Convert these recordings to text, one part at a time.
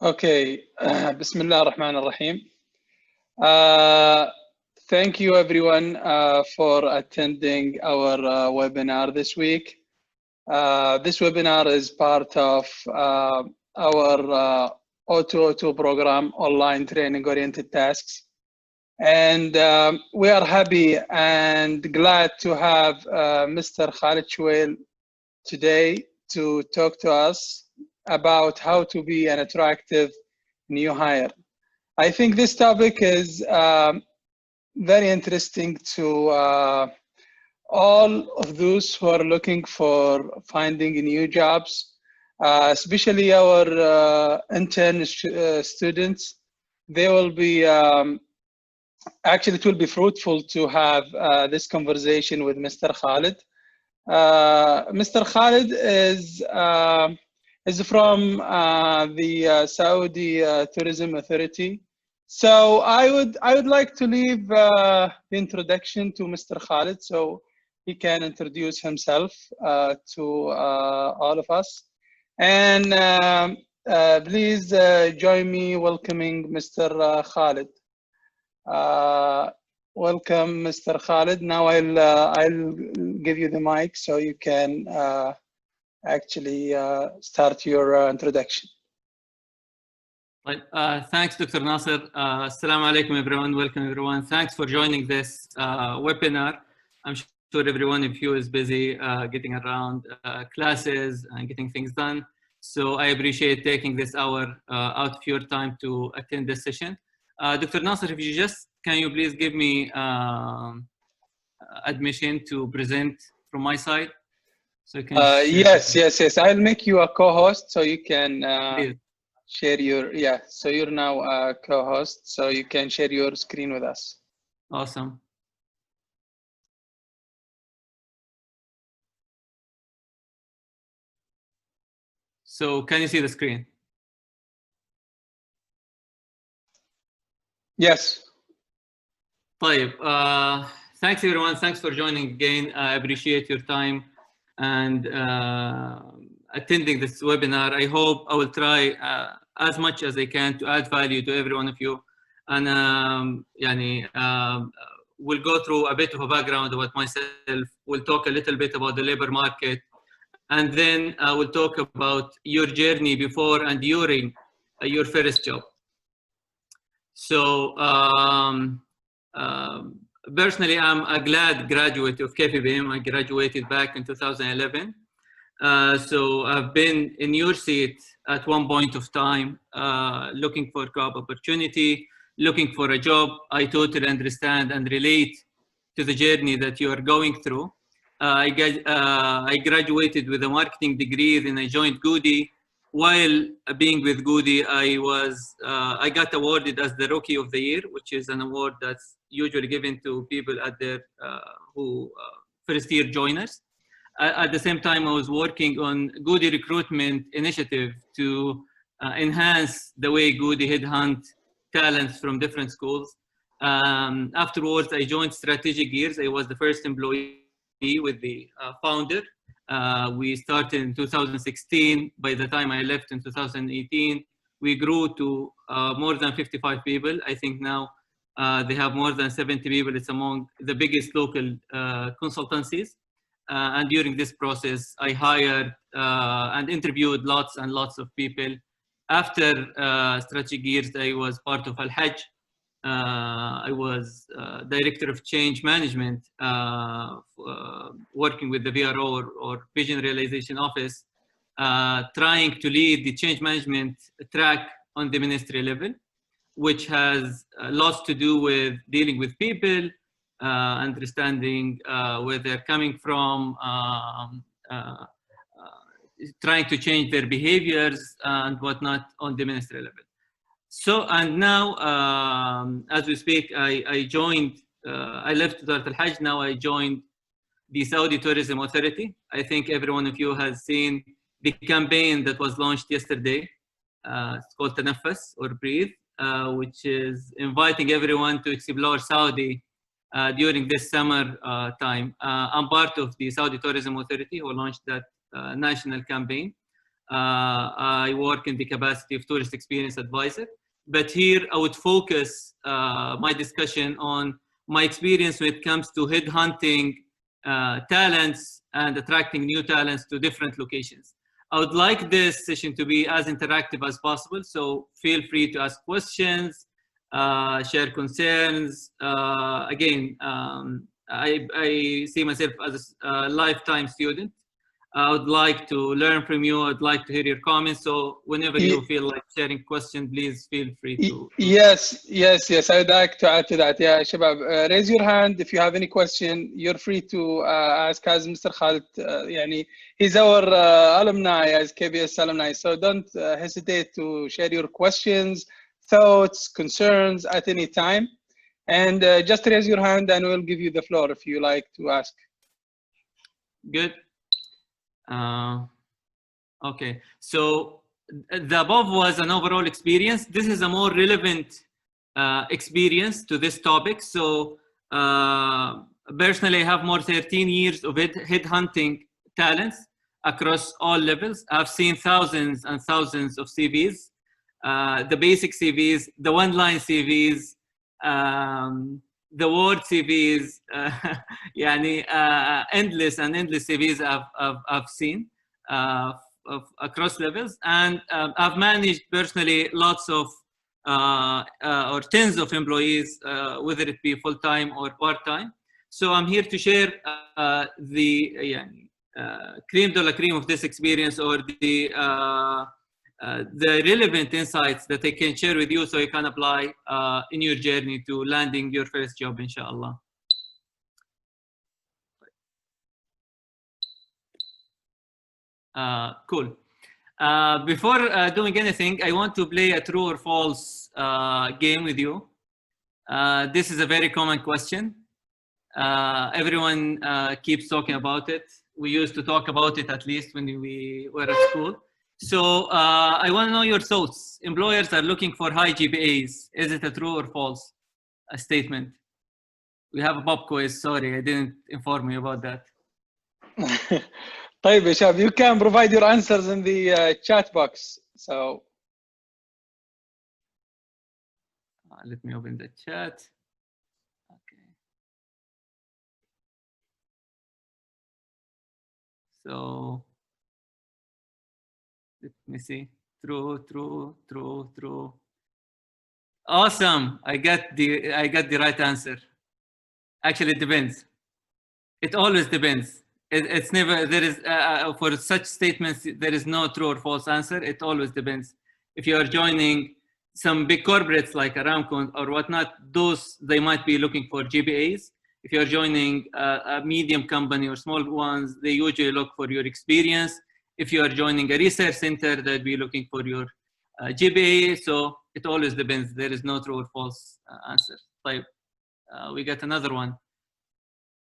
Okay, Bismillah ar-Rahman ar-Rahim. Thank you everyone for attending our webinar this week. This webinar is part of our O2O2 program, Online Training Oriented Tasks. And we are happy and glad to have Mr. Khalid Shuwail today to talk to us about how to be an attractive new hire. I think this topic is very interesting to all of those who are looking for finding new jobs, especially our intern students. They will be, actually it will be fruitful to have this conversation with Mr. Khalid. Mr. Khalid is from the Saudi Tourism Authority. So I would like to leave the introduction to Mr. Khalid so he can introduce himself to all of us. And please join me welcoming Mr. Khalid. Welcome, Mr. Khalid. Now I'll give you the mic so you can actually start your introduction. Right. Thanks, Dr. Nasser. Assalamu alaikum, everyone. Welcome, everyone. Thanks for joining this webinar. I'm sure every one of you is busy getting around classes and getting things done. So I appreciate taking this hour out of your time to attend this session. Dr. Nasser, if you can you please give me admission to present from my side? So you can yes. I'll make you a co-host so you can share your, so you're now a co-host so you can share your screen with us. Awesome. So can you see the screen? Yes. طيب. Thanks everyone. Thanks for joining again. I appreciate your time and attending this webinar. I hope I will try as much as I can to add value to every one of you. And we'll go through a bit of a background about myself. We'll talk a little bit about the labor market. And then we'll talk about your journey before and during your first job. So personally, I'm a glad graduate of KFUPM. I graduated back in 2011. So I've been in your seat at one point of time, looking for job opportunity, looking for a job. I totally understand and relate to the journey that you are going through. I graduated with a marketing degree, then I joined Goody. While being with Goody, I got awarded as the Rookie of the Year, which is an award that's usually given to people at their first year joiners. At the same time, I was working on Goody recruitment initiative to enhance the way Goody headhunt talents from different schools. Afterwards, I joined Strategic Gears. I was the first employee with the founder. We started in 2016. By the time I left in 2018, we grew to more than 55 people. I think now they have more than 70 people. It's among the biggest local consultancies. And during this process, I hired and interviewed lots and lots of people. After Strategic Gears, I was part of Al-Hajj. I was director of change management, working with the VRO or Vision Realization Office, trying to lead the change management track on the ministry level, which has lots to do with dealing with people, understanding where they're coming from, trying to change their behaviors and whatnot on the ministry level. So, and now, as we speak, I joined, I left Al-Hajj, now I joined the Saudi Tourism Authority. I think every one of you has seen the campaign that was launched yesterday. It's called Tanaffas or Breathe, which is inviting everyone to explore Saudi during this summer time. I'm part of the Saudi Tourism Authority who launched that national campaign. I work in the capacity of tourist experience advisor. But here I would focus my discussion on my experience when it comes to headhunting talents and attracting new talents to different locations. I would like this session to be as interactive as possible, so feel free to ask questions, share concerns. Again, I see myself as a lifetime student. I would like to learn from you. I'd like to hear your comments. So whenever you feel like sharing questions, please feel free to. Yes. I'd like to add to that. Yeah, Shabab, raise your hand if you have any question. You're free to ask, as Mr. Khalid, he's our alumni, as KBS alumni. So don't hesitate to share your questions, thoughts, concerns at any time. And just raise your hand and we'll give you the floor if you like to ask. Good. Okay, so the above was an overall experience. This is a more relevant experience to this topic. So personally, I have more 13 years of headhunting talents across all levels. I've seen thousands and thousands of CVs, the basic CVs, the one-line CVs, the word CVs, endless and endless CVs I've seen across levels, and I've managed personally lots of or tens of employees, whether it be full-time or part-time. So I'm here to share the cream de la cream of this experience, or the relevant insights that I can share with you so you can apply in your journey to landing your first job, inshallah. Cool. Before doing anything, I want to play a true or false game with you. This is a very common question. Everyone keeps talking about it. We used to talk about it at least when we were at school. So I want to know your thoughts. Employers are looking for high GPAs. Is it a true or false statement? We have a pop quiz. Sorry, I didn't inform you about that. طيب يا شباب, you can provide your answers in the chat box. So let me open the chat. Okay. So let me see. True, true, true, true. Awesome. I got the right answer. Actually, it depends. It always depends. It's never, there is, for such statements, there is no true or false answer. It always depends. If you are joining some big corporates like Aramco or whatnot, they might be looking for GPAs. If you're joining a medium company or small ones, they usually look for your experience. If you are joining a research center, they'd be looking for your GPA. So it always depends. There is no true or false answer. Like, we got another one.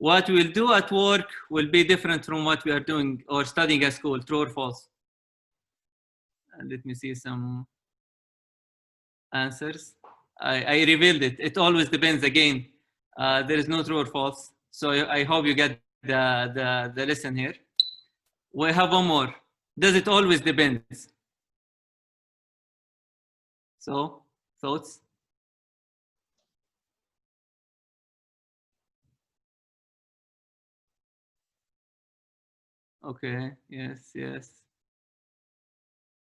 What we'll do at work will be different from what we are doing or studying at school. True or false? Let me see some answers. I revealed it. It always depends. Again, there is no true or false. So I hope you get the lesson here. We have one more. Does it always depend? So, thoughts? Okay, yes, yes.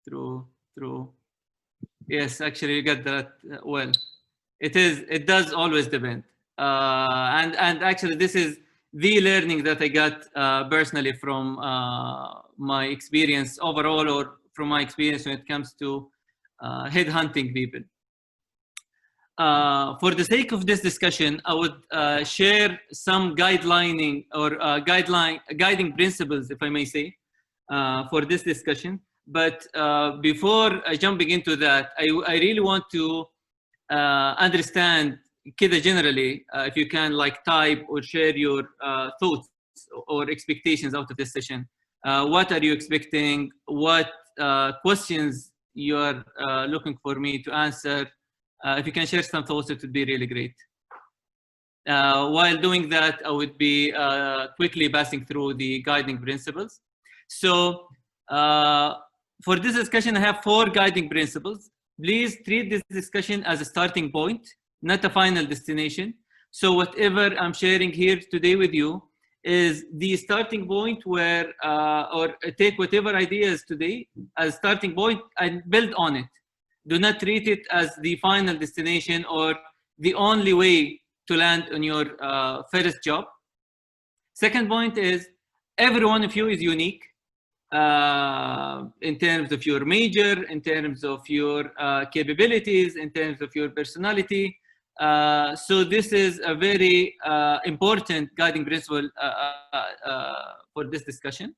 True, true. Yes, actually you get that well. It does always depend. And actually this is the learning that I got personally from my experience overall, or from my experience when it comes to headhunting people. For the sake of this discussion, I would share some guiding principles, if I may say, for this discussion. But before jumping into that, I really want to understand, Kida, generally, if you can type or share your thoughts or expectations out of this session. What are you expecting? What questions you are looking for me to answer? If you can share some thoughts, it would be really great. While doing that, I would be quickly passing through the guiding principles. So for this discussion, I have 4 guiding principles. Please treat this discussion as a starting point, not a final destination. So whatever I'm sharing here today with you is the starting point where, or take whatever ideas today as starting point and build on it. Do not treat it as the final destination or the only way to land on your first job. Second point is every one of you is unique in terms of your major, in terms of your capabilities, in terms of your personality. So this is a very important guiding principle for this discussion.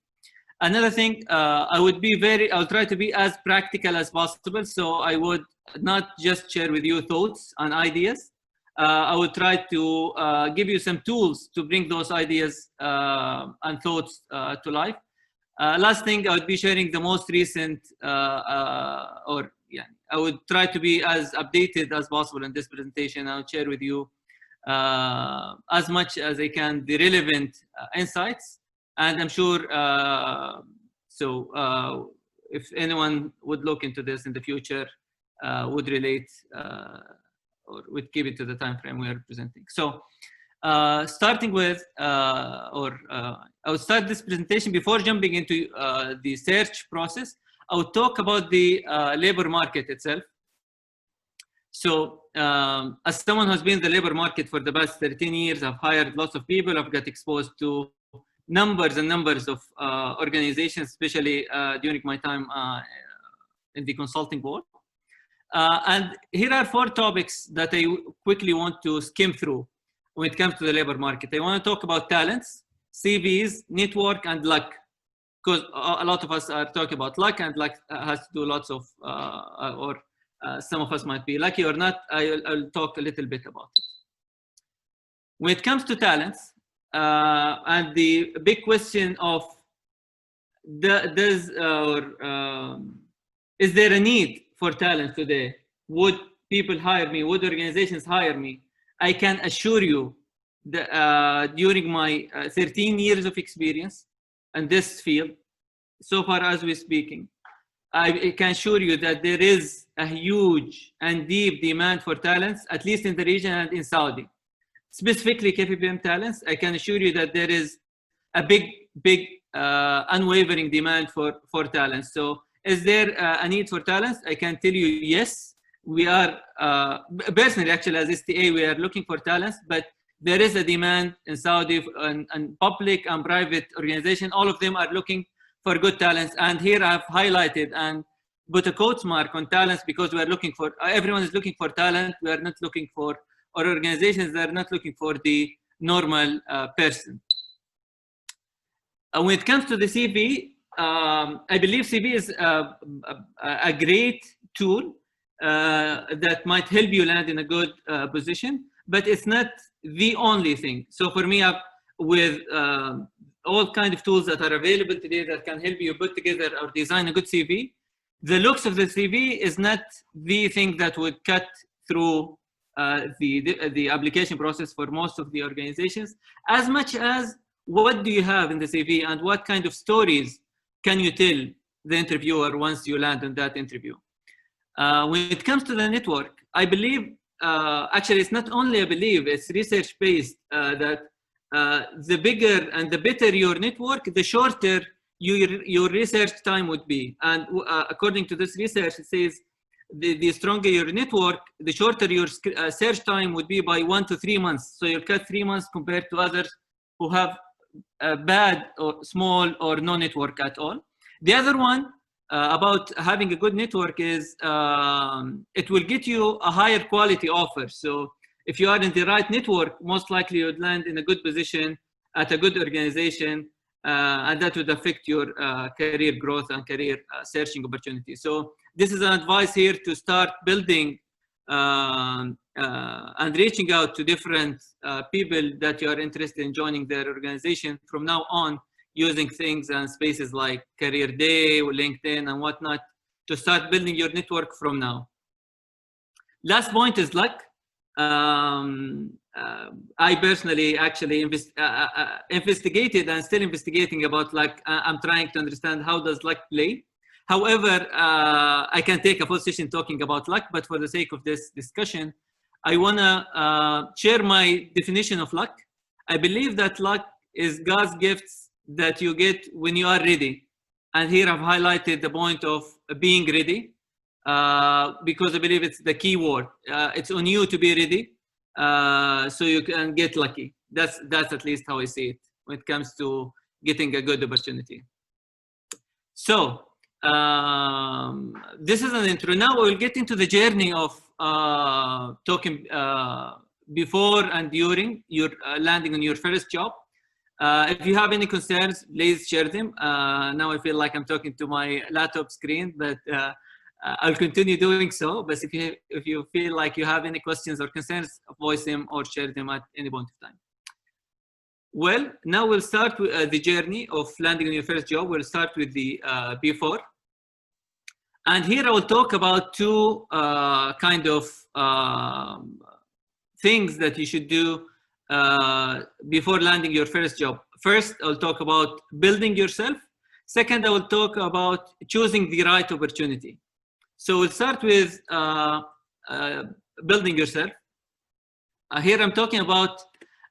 Another thing, I'll try to be as practical as possible. So I would not just share with you thoughts and ideas. I would try to give you some tools to bring those ideas and thoughts to life. Last thing, I would be sharing the most recent, I would try to be as updated as possible in this presentation. I'll share with you as much as I can the relevant insights. And I'm sure, if anyone would look into this in the future, would relate or would keep it to the time frame we are presenting. So starting with, I would start this presentation before jumping into the search process. I would talk about the labor market itself. So as someone who's been in the labor market for the past 13 years, I've hired lots of people. I've got exposed to numbers and numbers of organizations, especially during my time in the consulting world. And here are 4 topics that I quickly want to skim through when it comes to the labor market. I want to talk about talents, CVs, network, and luck, because a lot of us are talking about luck, and luck has to do lots of, some of us might be lucky or not. I'll talk a little bit about it. When it comes to talents, and the big question of is there a need for talent today? Would people hire me? Would organizations hire me? I can assure you that during my 13 years of experience in this field, so far as we're speaking, I can assure you that there is a huge and deep demand for talents, at least in the region and in Saudi. Specifically KFUPM talents, I can assure you that there is a big, unwavering demand for talents. So is there a need for talents? I can tell you, yes. We are, personally, actually, as STA, we are looking for talents, but there is a demand in Saudi and public and private organizations. All of them are looking for good talents. And here I've highlighted and put a quote mark on talents because we are looking for, everyone is looking for talent. We are not looking for, or organizations that are not looking for the normal person. When it comes to the CV, I believe CV is a great tool that might help you land in a good position, but it's not the only thing. So for me, with all kinds of tools that are available today that can help you put together or design a good CV, the looks of the CV is not the thing that would cut through the application process for most of the organizations, as much as what do you have in the CV and what kind of stories can you tell the interviewer once you land on that interview. When it comes to the network, I believe, actually it's not only a belief, it's research-based, that the bigger and the better your network, the shorter your research time would be. And according to this research, it says the stronger your network, the shorter your search time would be by 1 to 3 months. So you'll cut 3 months compared to others who have a bad or small or no network at all. The other one, about having a good network is it will get you a higher quality offer. So if you are in the right network, most likely you would land in a good position at a good organization, and that would affect your career growth and career searching opportunities. So this is an advice here to start building and reaching out to different people that you are interested in joining their organization from now on, using things and spaces like Career Day, LinkedIn, and whatnot, to start building your network from now. Last point is luck. I personally actually investigated and still investigating about luck. I'm trying to understand how does luck play. However, I can take a full session talking about luck, but for the sake of this discussion, I want to share my definition of luck. I believe that luck is God's gifts that you get when you are ready. And here I've highlighted the point of being ready, because I believe it's the key word. It's on you to be ready, so you can get lucky. That's at least how I see it when it comes to getting a good opportunity. So this is an intro. Now we'll get into the journey of talking before and during your landing on your first job. If you have any concerns, please share them. Now I feel like I'm talking to my laptop screen, but I'll continue doing so. But if you feel like you have any questions or concerns, voice them or share them at any point of time. Well, now we'll start with the journey of landing on your first job. We'll start with the before. And here I will talk about two kind of things that you should do before landing your first job. First, I'll talk about building yourself. Second, I will talk about choosing the right opportunity. So we'll start with building yourself. Here I'm talking about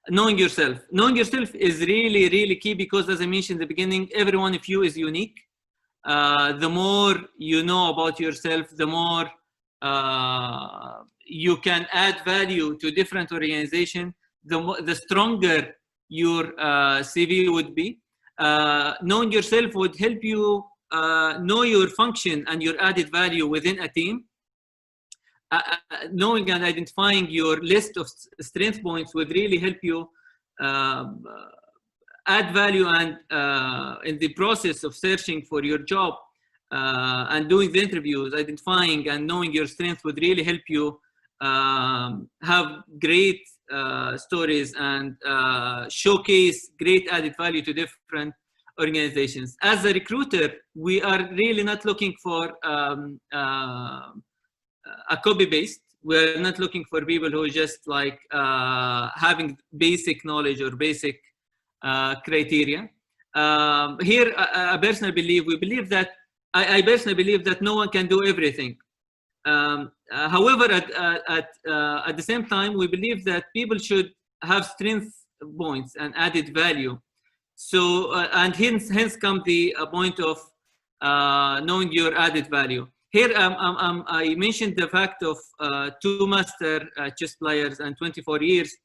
knowing yourself. Knowing yourself is really, really key because, as I mentioned in the beginning, every one of you is unique. The more you know about yourself, the more you can add value to different organizations, the stronger your CV would be. Knowing yourself would help you know your function and your added value within a team. Knowing and identifying your list of strength points would really help you add value, and in the process of searching for your job and doing the interviews, identifying and knowing your strengths would really help you have great stories and showcase great added value to different organizations. As a recruiter, we are really not looking for a copy-paste. We're not looking for people who are just like having basic knowledge or basic criteria. Here, I personally believe, I personally believe that no one can do everything. However, at the same time, we believe that people should have strength points and added value. So, and hence come the point of knowing your added value. Here, I mentioned the fact of 2 master chess players and 24 years,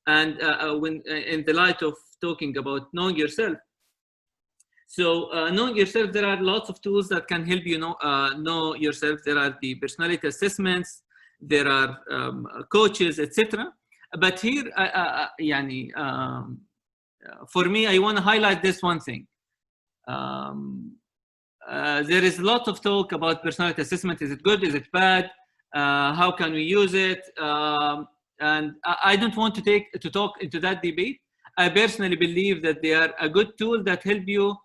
and when in the light of talking about knowing yourself. So knowing yourself, there are lots of tools that can help you know yourself. There are the personality assessments, there are coaches, etc. But here, for me, I want to highlight this one thing. There is a lot of talk about personality assessment. Is it good? Is it bad? How can we use it? And I don't want to talk into that debate. I personally believe that they are a good tool that help you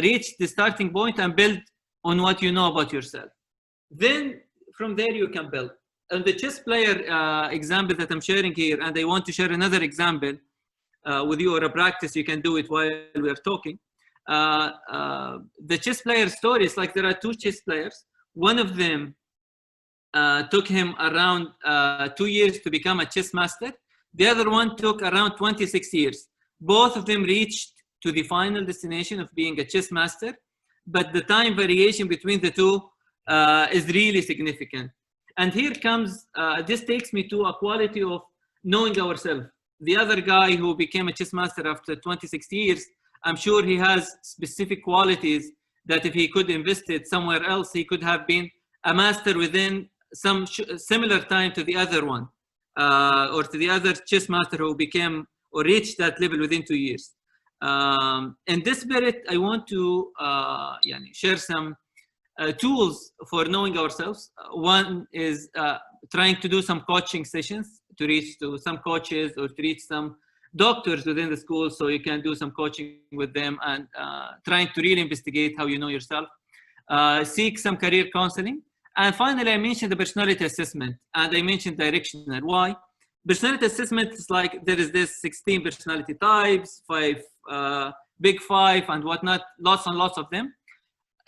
reach the starting point and build on what you know about yourself. Then from there you can build. And the chess player example that I'm sharing here, and I want to share another example with you, or a practice you can do it while we are talking. The chess player story is like there are 2 chess players. One of them took him around 2 years to become a chess master. The other one took around 26 years. Both of them reached to the final destination of being a chess master, but the time variation between the 2 is really significant. And here comes, this takes me to a quality of knowing ourselves. The other guy who became a chess master after 26 years, I'm sure he has specific qualities that if he could invest it somewhere else, he could have been a master within some similar time to the other one, or to the other chess master who became or reached that level within 2 years. In this spirit, I want to share some tools for knowing ourselves. One is trying to do some coaching sessions to reach to some coaches or to reach some doctors within the school, so you can do some coaching with them and trying to really investigate how you know yourself. Seek some career counseling. And finally, I mentioned the personality assessment, and I mentioned directional. Why? Personality assessment is like there is this 16 personality types, 5 big 5 and whatnot, lots and lots of them.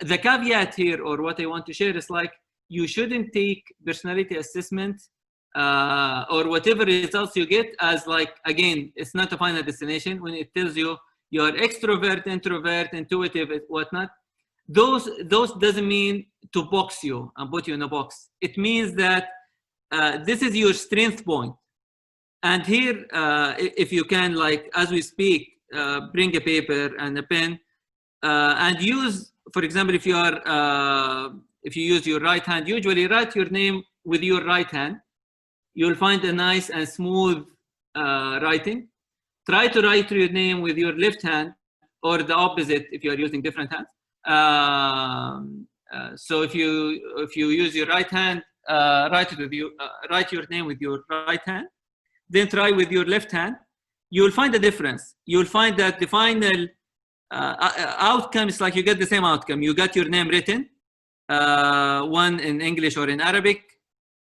the caveat here, or what I want to share, is like, you shouldn't take personality assessment or whatever results you get as like, again, it's not a final destination. When it tells you you're extrovert, introvert, intuitive, whatnot, those doesn't mean to box you and put you in a box. It means that this is your strength point. And here, if you can, like, as we speak, bring a paper and a pen and use, for example, if you use your right hand, usually write your name with your right hand. You'll find a nice and smooth writing. Try to write your name with your left hand, or the opposite if you are using different hands. So if you use your right hand, write your name with your right hand. Then try with your left hand. You'll find a difference. You'll find that the final outcome is like you get the same outcome. You got your name written, one in English or in Arabic,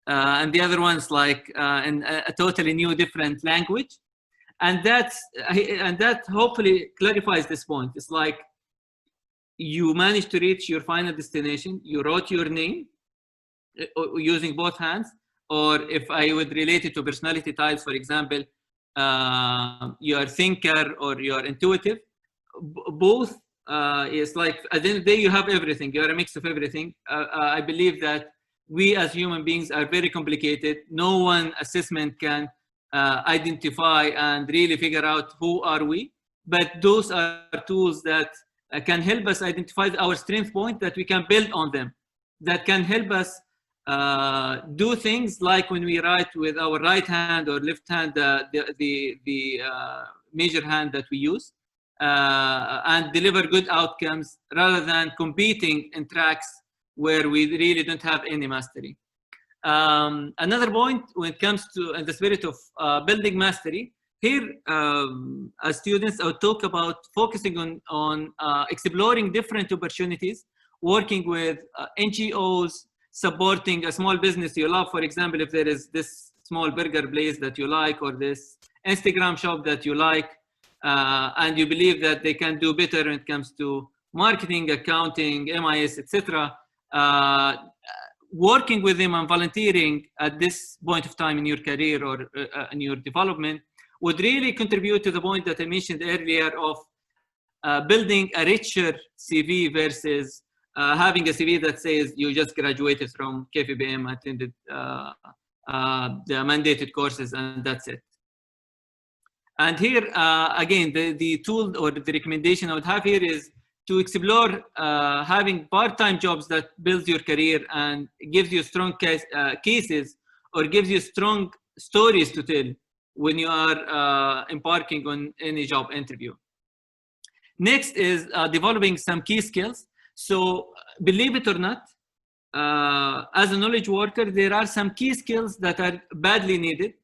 and the other one's like in a totally new, different language. And that hopefully clarifies this point. It's like you managed to reach your final destination. You wrote your name using both hands, or if I would relate it to personality types, for example, you're thinker or you're intuitive. Both is like, at the end of the day, you have everything. You're a mix of everything. I believe that we as human beings are very complicated. No one assessment can identify and really figure out who are we. But those are tools that can help us identify our strength point, that we can build on them, that can help us do things like when we write with our right hand or left hand, the major hand that we use, and deliver good outcomes rather than competing in tracks where we really don't have any mastery. Another point when it comes to in the spirit of building mastery, here as students, I would talk about focusing on exploring different opportunities, working with NGOs, supporting a small business you love. For example, if there is this small burger place that you like, or this Instagram shop that you like, and you believe that they can do better when it comes to marketing, accounting, MIS, etc. Working with them and volunteering at this point of time in your career or in your development would really contribute to the point that I mentioned earlier of building a richer CV versus having a CV that says you just graduated from KFUPM, attended the mandated courses, and that's it. And here, again, the tool or the recommendation I would have here is to explore having part-time jobs that builds your career and gives you strong cases, or gives you strong stories to tell when you are embarking on any job interview. Next is developing some key skills. So believe it or not, as a knowledge worker, there are some key skills that are badly needed,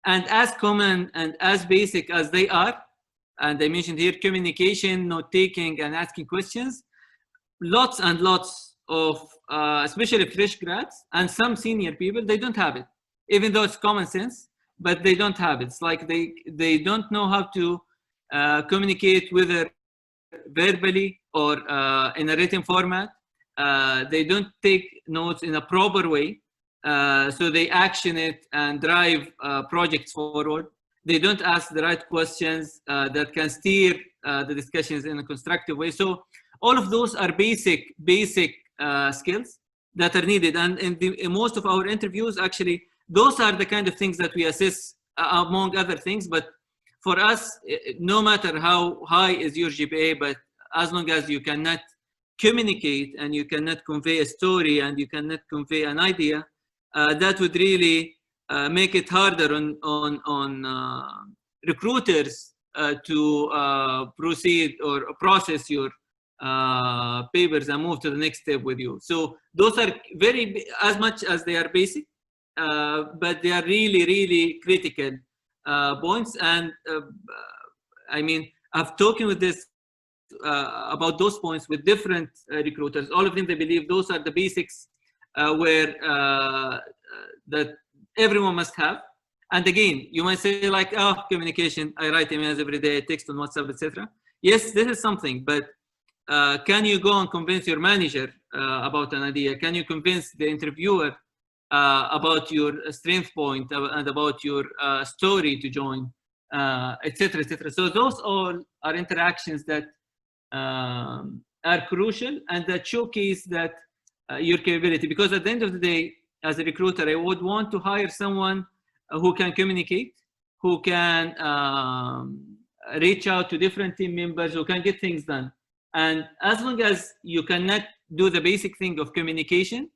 and as common and as basic as they are, and I mentioned here communication, note-taking, and asking questions, lots and lots of, especially fresh grads and some senior people, they don't have it, even though it's common sense, but they don't have it. It's like they don't know how to communicate, whether verbally or in a written format. They don't take notes in a proper way, so they action it and drive projects forward. They don't ask the right questions that can steer the discussions in a constructive way. So all of those are basic skills that are needed. And in most of our interviews, actually, those are the kind of things that we assess among other things. But for us, no matter how high is your GPA, but as long as you cannot communicate and you cannot convey a story and you cannot convey an idea, that would really make it harder on recruiters to proceed or process your papers and move to the next step with you. So those are very, as much as they are basic, but they are really, really critical points. And I mean, I've talked with this about those points with different recruiters. All of them, they believe those are the basics where that everyone must have. And again, you might say like, oh, communication, I write emails every day, text on WhatsApp, etc. Yes, this is something, but can you go and convince your manager about an idea? Can you convince the interviewer about your strength point and about your story to join, etc., etc. So those all are interactions that are crucial and that showcase that your capability. Because at the end of the day, as a recruiter, I would want to hire someone who can communicate, who can reach out to different team members, who can get things done. And as long as you cannot do the basic thing of communication,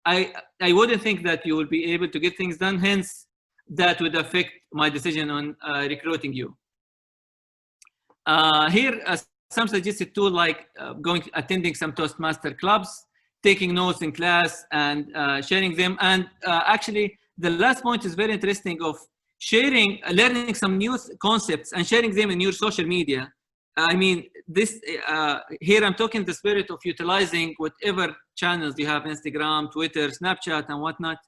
I wouldn't think that you will be able to get things done. Hence, that would affect my decision on recruiting you. Here, some suggested tool like attending some Toastmaster clubs, taking notes in class, and sharing them. And actually, the last point is very interesting of sharing, learning some new concepts and sharing them in your social media. I mean, this here I'm talking the spirit of utilizing whatever channels you have, Instagram, Twitter, Snapchat, and whatnot,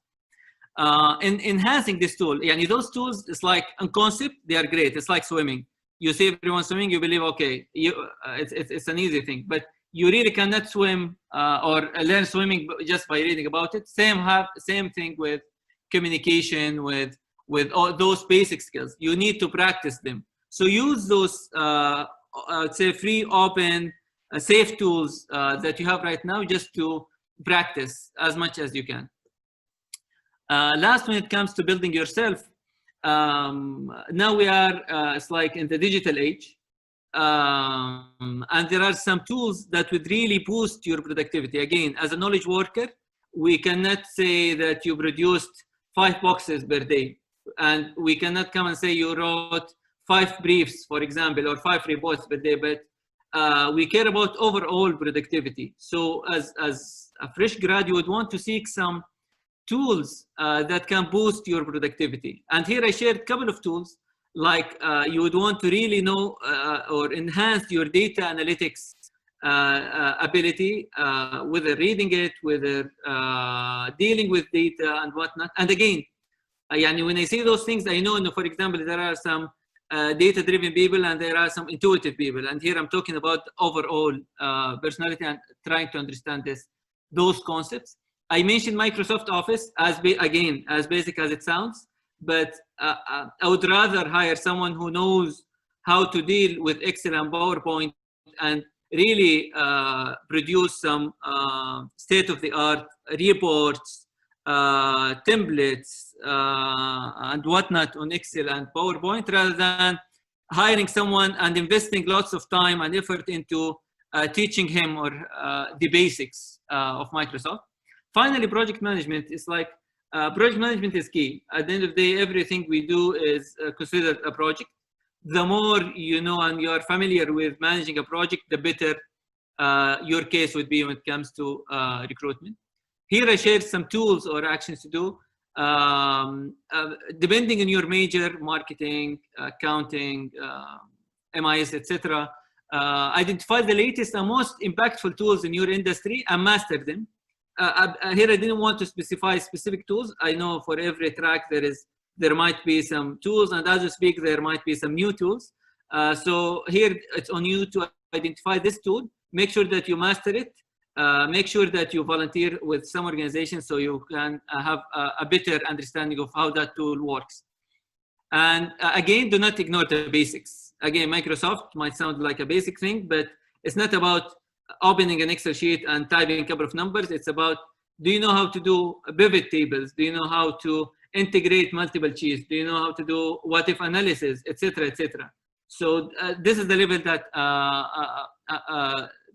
in enhancing this tool. Yani those tools, it's like on concept, they are great. It's like swimming. You see everyone swimming, you believe, okay, it's an easy thing. But you really cannot swim or learn swimming just by reading about it. Same thing with communication, with all those basic skills. You need to practice them. So use those, I'd say, free, open, safe tools that you have right now just to practice as much as you can. Last, when it comes to building yourself, now we are, it's like in the digital age, and there are some tools that would really boost your productivity. Again, as a knowledge worker, we cannot say that you produced 5 boxes per day, and we cannot come and say you wrote 5 briefs, for example, or 5 reports per day, but we care about overall productivity. So as a fresh grad, you would want to seek some tools that can boost your productivity. And here I shared a couple of tools, like you would want to really know or enhance your data analytics ability, whether reading it, whether dealing with data and whatnot. And again, when I say those things, I know, for example, there are some data-driven people and there are some intuitive people. And here I'm talking about overall personality and trying to understand those concepts. I mentioned Microsoft Office as basic as it sounds, but I would rather hire someone who knows how to deal with Excel and PowerPoint and really produce some state-of-the-art reports, templates, and whatnot on Excel and PowerPoint, rather than hiring someone and investing lots of time and effort into teaching him or the basics of Microsoft. Finally, project management is like, project management is key. At the end of the day, everything we do is considered a project. The more you know and you're familiar with managing a project, the better your case would be when it comes to recruitment. Here I shared some tools or actions to do. Depending on your major, marketing, accounting, MIS, etc. Identify the latest and most impactful tools in your industry and master them. Here I didn't want to specify specific tools. I know for every track there might be some tools, and as you speak there might be some new tools. So here it's on you to identify this tool, make sure that you master it, make sure that you volunteer with some organization so you can have a better understanding of how that tool works. And again, do not ignore the basics. Again, Microsoft might sound like a basic thing, but it's not about opening an Excel sheet and typing a couple of numbers. It's about, do you know how to do pivot tables? Do you know how to integrate multiple sheets? Do you know how to do what if analysis, etc., etc.? So this is the level that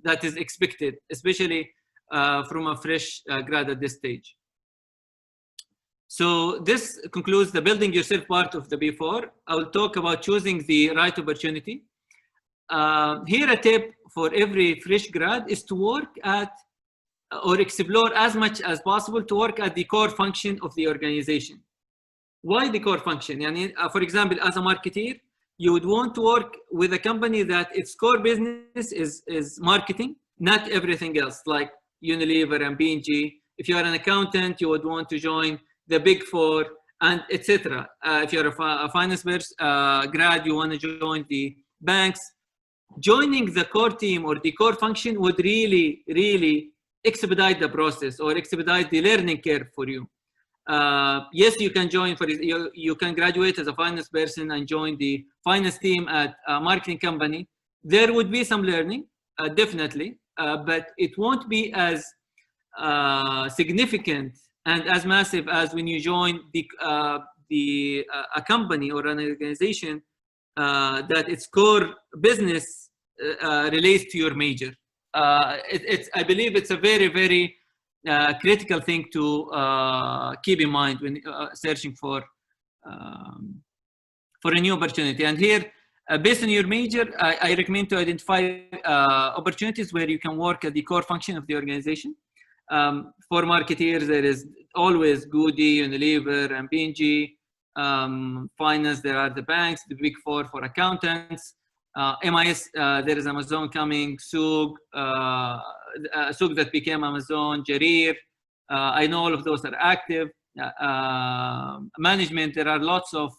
that is expected, especially from a fresh grad at this stage. So this concludes the building yourself part of the B4. I will talk about choosing the right opportunity. Here a tip for every fresh grad is to work at or explore as much as possible to work at the core function of the organization. Why the core function? For example, as a marketer, you would want to work with a company that its core business is marketing, not everything else, like Unilever and P&G. If you are an accountant, you would want to join the Big Four, and etc. If you're a finance grad, you want to join the banks. joining the core team or the core function would really expedite the process or expedite the learning curve for you. Yes, you can join you can graduate as a finance person and join the finance team at a marketing company. There would be some learning, definitely, but it won't be as significant and as massive as when you join a company or an organization that its core business relates to your major. I believe it's a very critical thing to keep in mind when searching for a new opportunity. And here, based on your major, I recommend to identify opportunities where you can work at the core function of the organization. For marketeers, there is always Goody, Unilever, and P&G. Finance, there are the banks, the big four for accountants. MIS, there is Amazon coming, Souk that became Amazon, Jarir. I know all of those are active. Management, there are lots of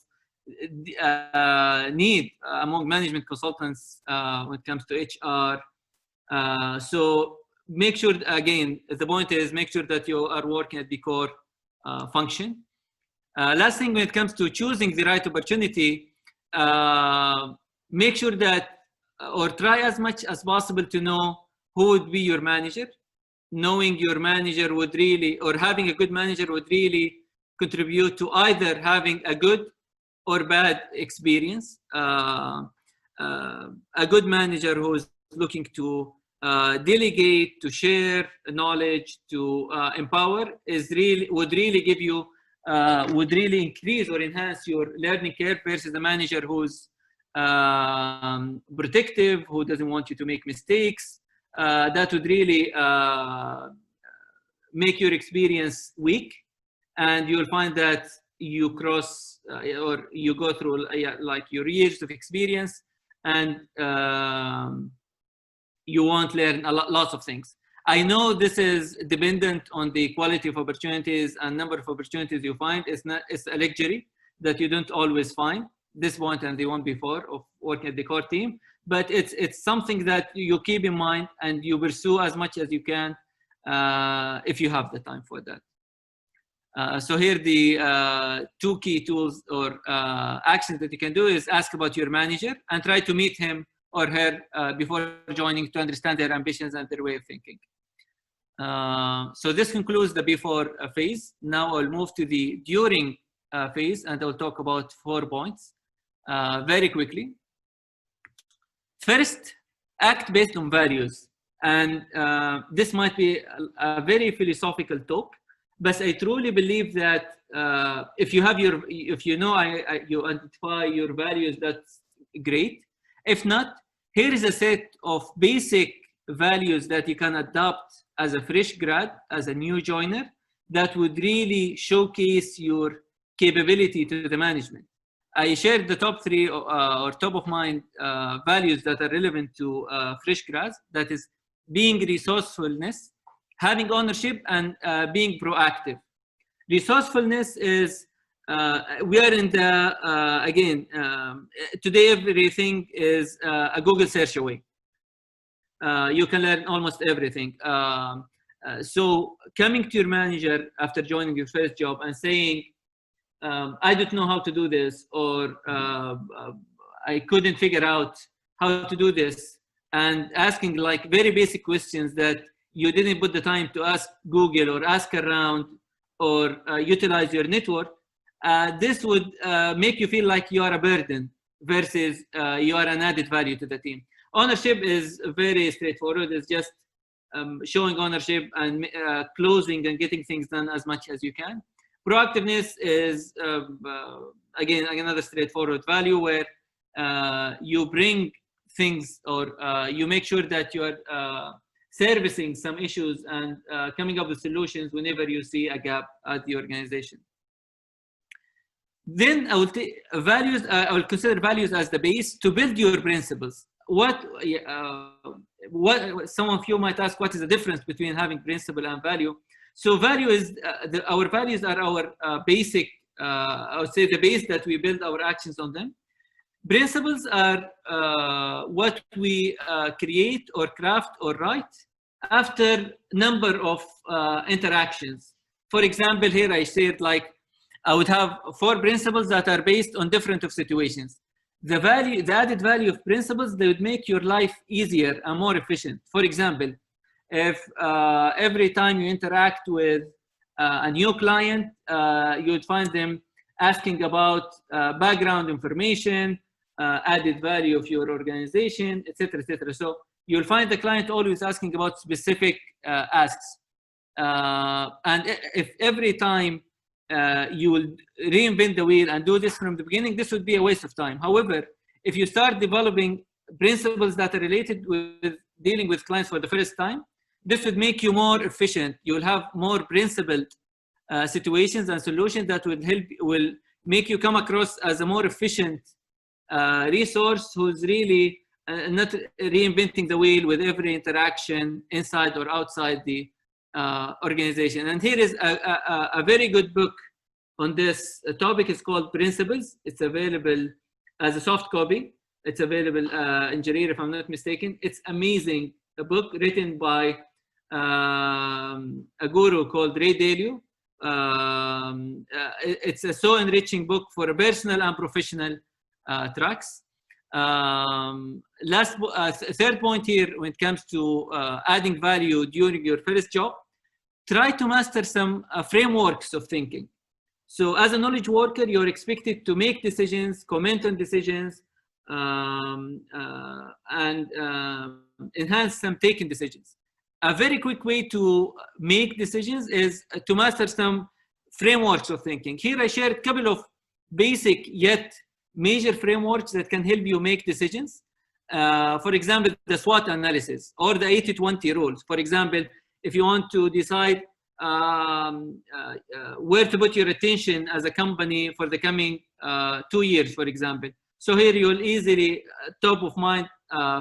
need among management consultants when it comes to HR. So make sure, again, the point is make sure that you are working at the core function. Last thing, when it comes to choosing the right opportunity, make sure that, or try as much as possible to know who would be your manager. Knowing your manager would really, or having a good manager would really contribute to either having a good or bad experience. A good manager who's looking to delegate, to share knowledge, to empower would really give you, would really increase or enhance your learning curve versus a manager who's protective, who doesn't want you to make mistakes. That would really make your experience weak, and you'll find that you cross or you go through like your years of experience, and you won't learn lots of things. I know this is dependent on the quality of opportunities and number of opportunities you find. It's a luxury that you don't always find. This point and the one before of working at the core team, but it's something that you keep in mind and you pursue as much as you can if you have the time for that. So here the two key tools or actions that you can do is ask about your manager and try to meet him or her before joining to understand their ambitions and their way of thinking. So this concludes the before phase. Now I'll move to the during phase, and I'll talk about 4 points very quickly. First, act based on values. And this might be a very philosophical talk, but I truly believe that if you identify your values, that's great. If not, here is a set of basic values that you can adopt as a fresh grad, as a new joiner, that would really showcase your capability to the management. I shared the top 3 or top of mind values that are relevant to fresh grads. That is being resourcefulness, having ownership, and being proactive. Resourcefulness is, we are in the, again, today everything is a Google search away. You can learn almost everything. So coming to your manager after joining your first job and saying, I don't know how to do this, or I couldn't figure out how to do this, and asking like very basic questions that you didn't put the time to ask Google or ask around or utilize your network, this would make you feel like you are a burden versus you are an added value to the team. Ownership is very straightforward. It's just showing ownership and closing and getting things done as much as you can. Proactiveness is, again, another straightforward value where you bring things or you make sure that you are servicing some issues and coming up with solutions whenever you see a gap at the organization. Then I will take values. I will consider values as the base to build your principles. What some of you might ask, what is the difference between having principle and value? So value is our values are our basic. I would say the base that we build our actions on them. Principles are what we create or craft or write after number of interactions. For example, here I said like I would have 4 principles that are based on different of situations. The added value of principles, they would make your life easier and more efficient. For example, if every time you interact with a new client, you would find them asking about background information, added value of your organization, etc., etc. So you'll find the client always asking about specific asks. And if every time you will reinvent the wheel and do this from the beginning, this would be a waste of time. However, if you start developing principles that are related with dealing with clients for the first time, this would make you more efficient. You will have more principled situations and solutions that will make you come across as a more efficient resource who's really not reinventing the wheel with every interaction inside or outside the organization. And here is a very good book on this topic. It's called Principles. It's available as a soft copy. It's available in Jareer, if I'm not mistaken. It's amazing. A book written by a guru called Ray Dalio. It's a so enriching book for personal and professional tracks. Third point here, when it comes to adding value during your first job, try to master some frameworks of thinking. So as a knowledge worker, you're expected to make decisions, comment on decisions, and enhance some taken decisions. A very quick way to make decisions is to master some frameworks of thinking. Here I shared a couple of basic yet major frameworks that can help you make decisions. For example, the SWOT analysis or the 80-20 rules. For example, if you want to decide where to put your attention as a company for the coming 2 years, for example. So here you'll easily, top of mind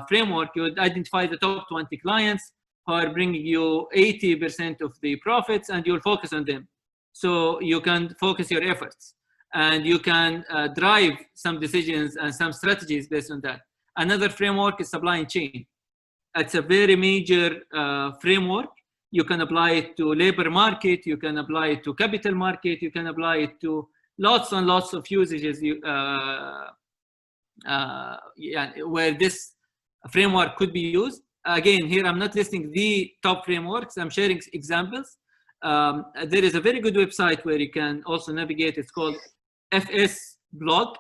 framework, you would identify the top 20 clients who are bringing you 80% of the profits, and you'll focus on them. So you can focus your efforts and you can drive some decisions and some strategies based on that. Another framework is supply chain. It's a very major framework. You can apply it to labor market, you can apply it to capital market, you can apply it to lots and lots of usages where this framework could be used. Again, here I'm not listing the top frameworks, I'm sharing examples. There is a very good website where you can also navigate. It's called fs.blog.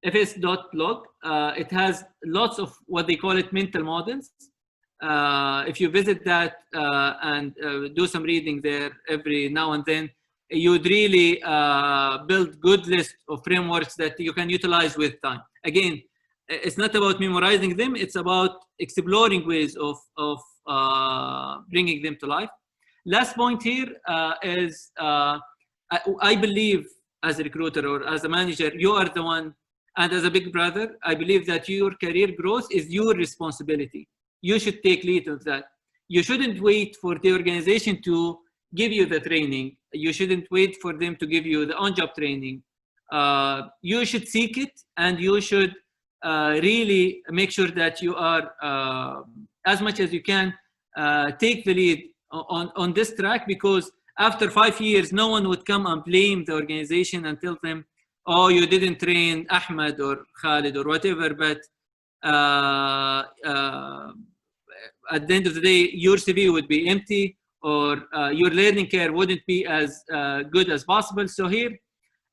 It has lots of what they call it mental models. If you visit that and do some reading there every now and then, you would really build good list of frameworks that you can utilize with time. Again, it's not about memorizing them, it's about exploring ways of bringing them to life. Last point here is I believe as a recruiter or as a manager, you are the one, and as a big brother, I believe that your career growth is your responsibility. You should take lead of that. You shouldn't wait for the organization to give you the training. You shouldn't wait for them to give you the on-job training. You should seek it, and you should really make sure that you are, as much as you can, take the lead on this track, because after 5 years, no one would come and blame the organization and tell them, oh, you didn't train Ahmed or Khalid or whatever, but at the end of the day, your CV would be empty, or your learning curve wouldn't be as good as possible. So here,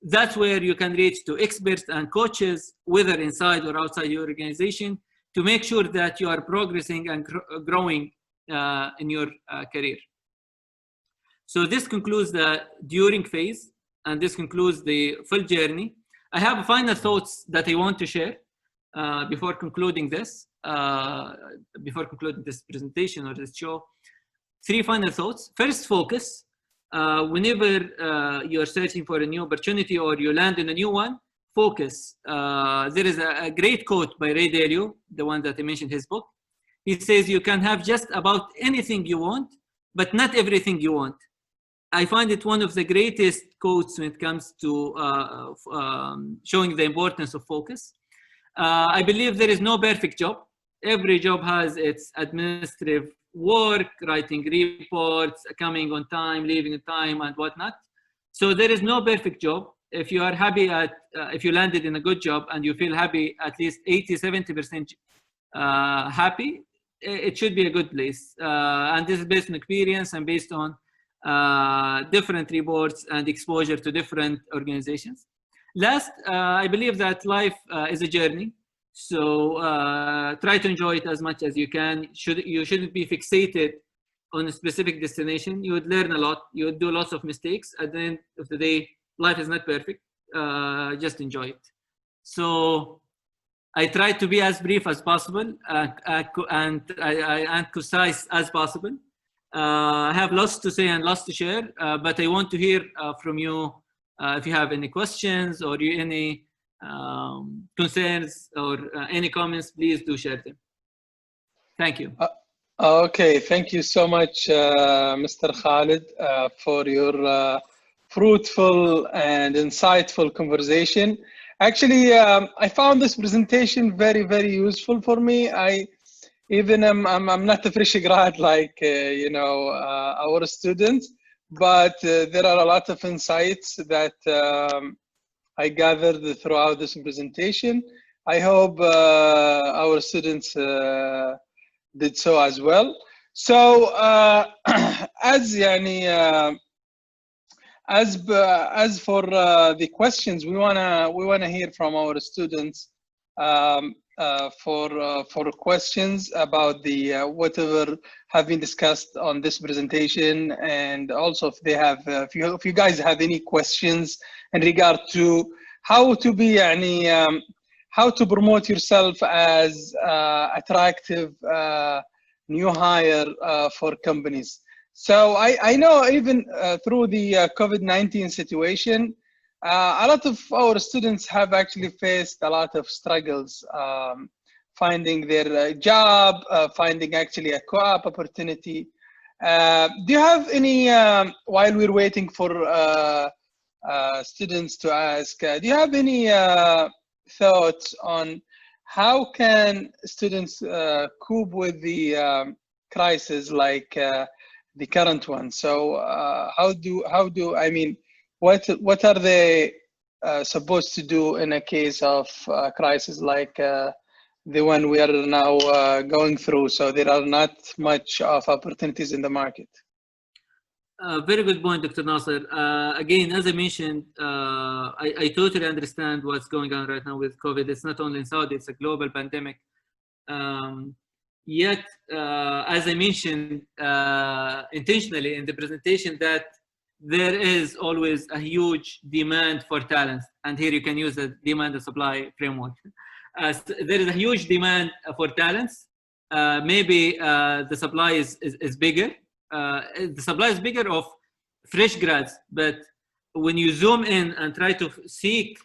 that's where you can reach to experts and coaches, whether inside or outside your organization, to make sure that you are progressing and growing in your career. So this concludes the during phase, and this concludes the full journey. I have final thoughts that I want to share before concluding this presentation or this show. 3 final thoughts. First, focus. Whenever you're searching for a new opportunity or you land in a new one, focus. There is a great quote by Ray Dalio, the one that I mentioned his book. He says, you can have just about anything you want, but not everything you want. I find it one of the greatest quotes when it comes to showing the importance of focus. I believe there is no perfect job. Every job has its administrative work, writing reports, coming on time, leaving on time, and whatnot. So there is no perfect job. If you are happy if you landed in a good job and you feel happy, at least 80–70% happy, it should be a good place. And this is based on experience and based on different reports and exposure to different organizations. Last, I believe that life is a journey. So try to enjoy it as much as you can. You shouldn't be fixated on a specific destination. You would learn a lot. You would do lots of mistakes. At the end of the day, life is not perfect. Just enjoy it. So I try to be as brief as possible and concise as possible. I have lots to say and lots to share, but I want to hear from you if you have any questions or any concerns or any comments. Please do share them. Thank you. Okay, thank you so much, Mr. Khalid, for your fruitful and insightful conversation. Actually, I found this presentation very, very useful for me. I'm not a fresh grad like our students, but there are a lot of insights that I gathered throughout this presentation. I hope our students did so as well. So as for the questions, we wanna hear from our students for questions about the whatever have been discussed on this presentation, and also if they have if you guys have any questions in regard to how to be how to promote yourself as attractive new hire for companies. So I know even through the COVID-19 situation, a lot of our students have actually faced a lot of struggles finding their job, finding actually a co-op opportunity. Do you have any, while we're waiting for students to ask, do you have any thoughts on how can students cope with the crisis like the current one? So what are they supposed to do in a case of crisis like the one we are now going through? So there are not much of opportunities in the market. Very good point, Dr. Nasser. Again, as I mentioned, I totally understand what's going on right now with COVID. It's not only in Saudi, it's a global pandemic. Yet, as I mentioned intentionally in the presentation, that there is always a huge demand for talent. And here you can use the demand and supply framework. There is a huge demand for talents. Maybe the supply is bigger. The supply is bigger of fresh grads, but when you zoom in and try to seek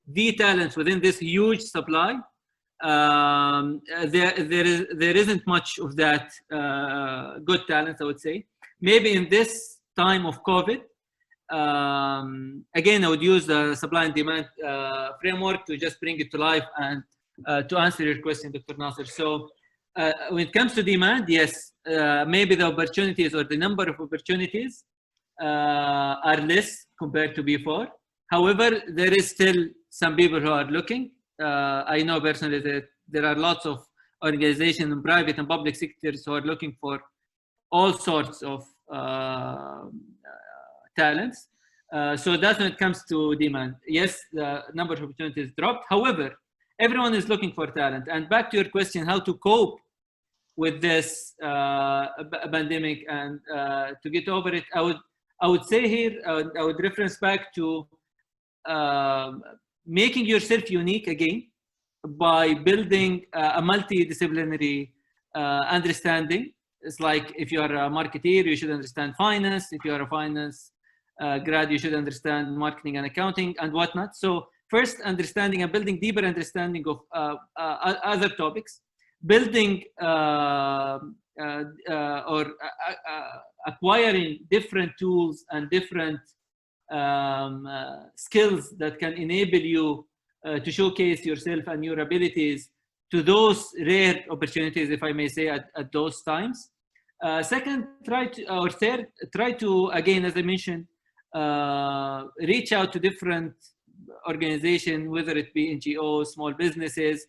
the talents within this huge supply, there isn't much of that good talent, I would say. Maybe in this time of COVID, again, I would use the supply and demand framework to just bring it to life and to answer your question, Dr. Nasser. So when it comes to demand, yes, maybe the opportunities or the number of opportunities are less compared to before. However, there is still some people who are looking. I know personally that there are lots of organizations in private and public sectors who are looking for all sorts of talents. So that's when it comes to demand. Yes, the number of opportunities dropped. However, everyone is looking for talent. And back to your question, how to cope with this pandemic and to get over it, I would say here, I would reference back to making yourself unique again by building a multidisciplinary understanding. It's like if you are a marketeer, you should understand finance. If you are a finance grad, you should understand marketing and accounting and whatnot. So first, understanding and building deeper understanding of other topics, building or acquiring different tools and different skills that can enable you to showcase yourself and your abilities to those rare opportunities, if I may say, at those times. Second, third, try to, again, as I mentioned, reach out to different organizations, whether it be NGOs, small businesses.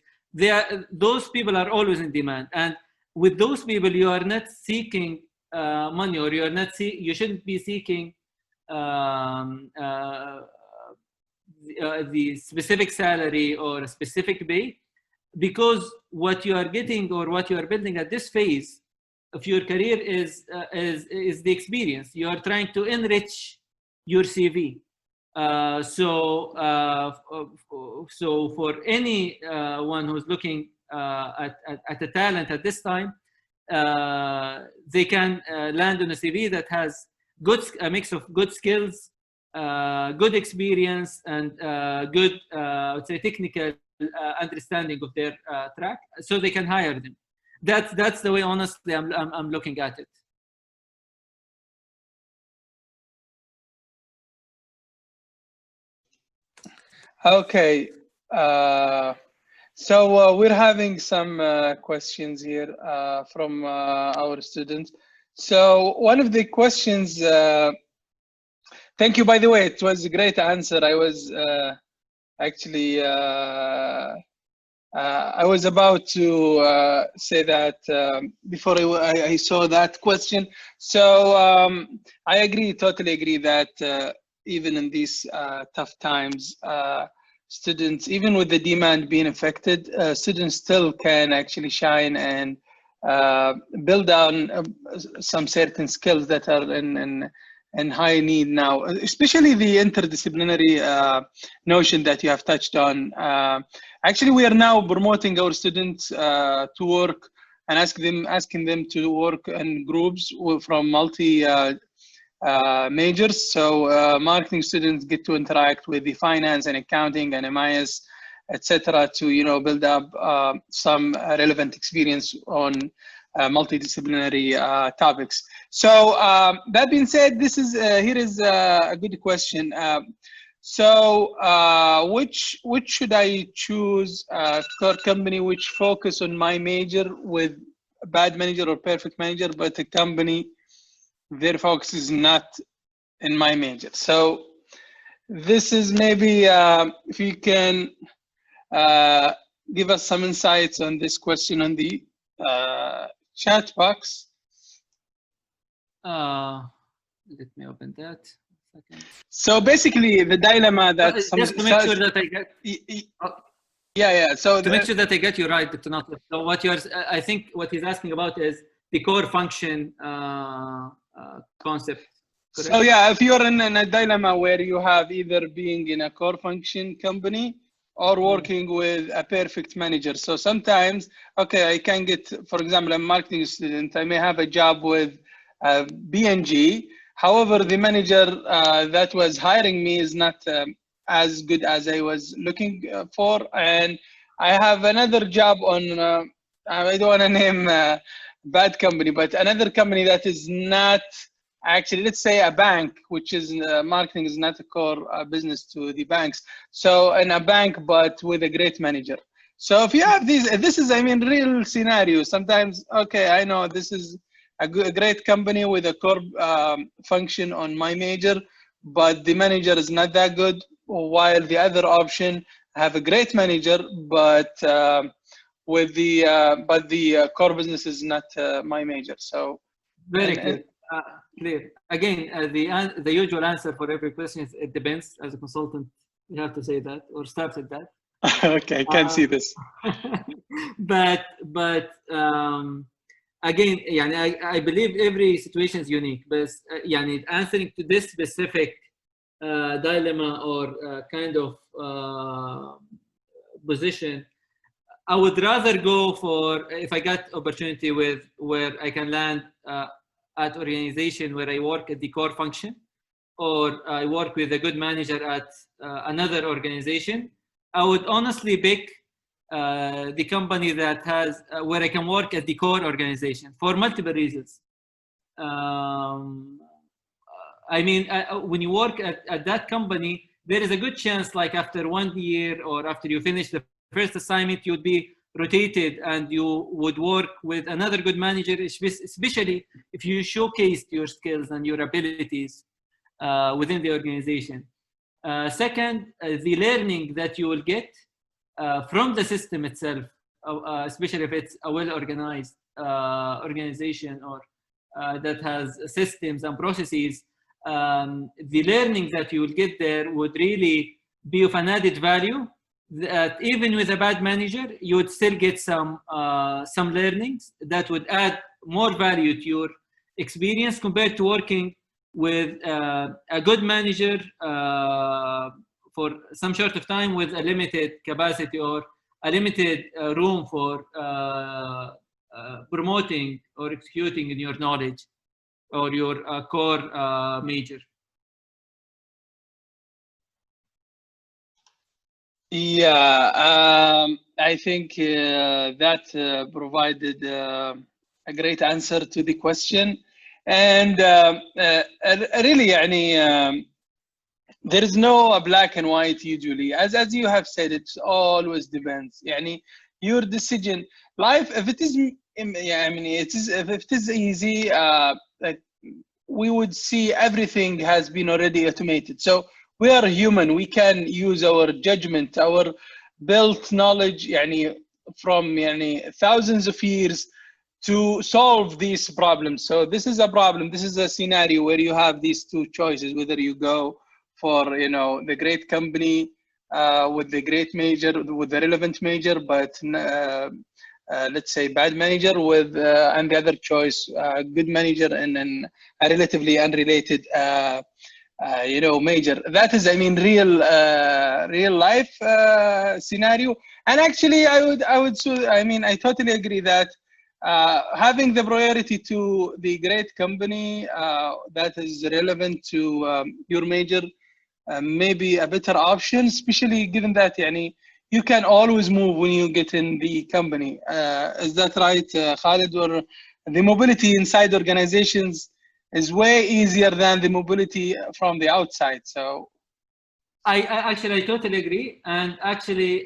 Those people are always in demand. And with those people, you are not seeking money, or you shouldn't be seeking the specific salary or a specific pay, because what you are getting or what you are building at this phase of your career is the experience. You are trying to enrich your CV. So for any one who's looking at a talent at this time, they can land on a CV that has a mix of good skills, good experience, and good, I would say, technical understanding of their track, so they can hire them. That's the way, honestly, I'm looking at it. Okay, so we're having some questions here from our students. So one of the questions, thank you, by the way, it was a great answer. I was actually, I was about to say that before I saw that question. So I agree, totally agree that even in these tough times, students, even with the demand being affected, students still can actually shine and build on some certain skills that are in high need now, especially the interdisciplinary notion that you have touched on. Actually, we are now promoting our students to work and asking them to work in groups from multi majors. So marketing students get to interact with the finance and accounting and MIS, etc., to build up some relevant experience on multidisciplinary topics. So that being said, here is a good question. So which should I choose? Core company which focus on my major with a bad manager, or perfect manager, but a company their focus is not in my major? So this is maybe if you can give us some insights on this question on the chat box. Let me open that. So basically, the dilemma that just to make sure that I get. So to make sure that I get you right, Dr. Nasser. So I think what he's asking about is the core function concept. Correct? So yeah, if you're in a dilemma where you have either being in a core function company or working with a perfect manager. So sometimes, okay, I can get, for example, a marketing student, I may have a job with B&G. However, the manager that was hiring me is not as good as I was looking for. And I have another job on, I don't want to name a bad company, but another company that is not actually, let's say a bank, which is marketing is not a core business to the banks. So in a bank, but with a great manager. So if you have these, this is, I mean, real scenario. Sometimes, okay, I know this is a great company with a core function on my major, but the manager is not that good. While the other option have a great manager, but with the core business is not my major. So very good. Clear. Again, the usual answer for every question is it depends. As a consultant, you have to say that or start with that. Okay, I can see this. but again, I believe every situation is unique. But answering to this specific dilemma or kind of position, I would rather go for, if I got opportunity where I can land at organization where I work at the core function, or I work with a good manager at another organization, I would honestly pick the company that has where I can work at the core organization for multiple reasons. I mean, when you work at that company, there is a good chance, like after 1 year or after you finish the first assignment, you'd be rotated and you would work with another good manager, especially if you showcased your skills and your abilities within the organization. Second, the learning that you will get from the system itself, especially if it's a well-organized organization or that has systems and processes, the learning that you will get there would really be of an added value, that even with a bad manager, you would still get some learnings that would add more value to your experience compared to working with a good manager for some short of time with a limited capacity or a limited room for promoting or executing in your knowledge or your core major. Yeah, I think that provided a great answer to the question. And really, there is no black and white usually. As you have said, it always depends. Your decision, life, if it is, if it is easy, like we would see everything has been already automated. So we are human. We can use our judgment, our built knowledge, from thousands of years to solve these problems. So this is a problem. This is a scenario where you have these two choices: whether you go for the great company with the great major, with the relevant major, but let's say bad manager with and the other choice, good manager and then a relatively unrelated major. That is, real life scenario. And actually, I totally agree that having the priority to the great company that is relevant to your major may be a better option, especially given that you can always move when you get in the company. Is that right, Khalid? Or the mobility inside organizations is way easier than the mobility from the outside. So I totally agree. And actually,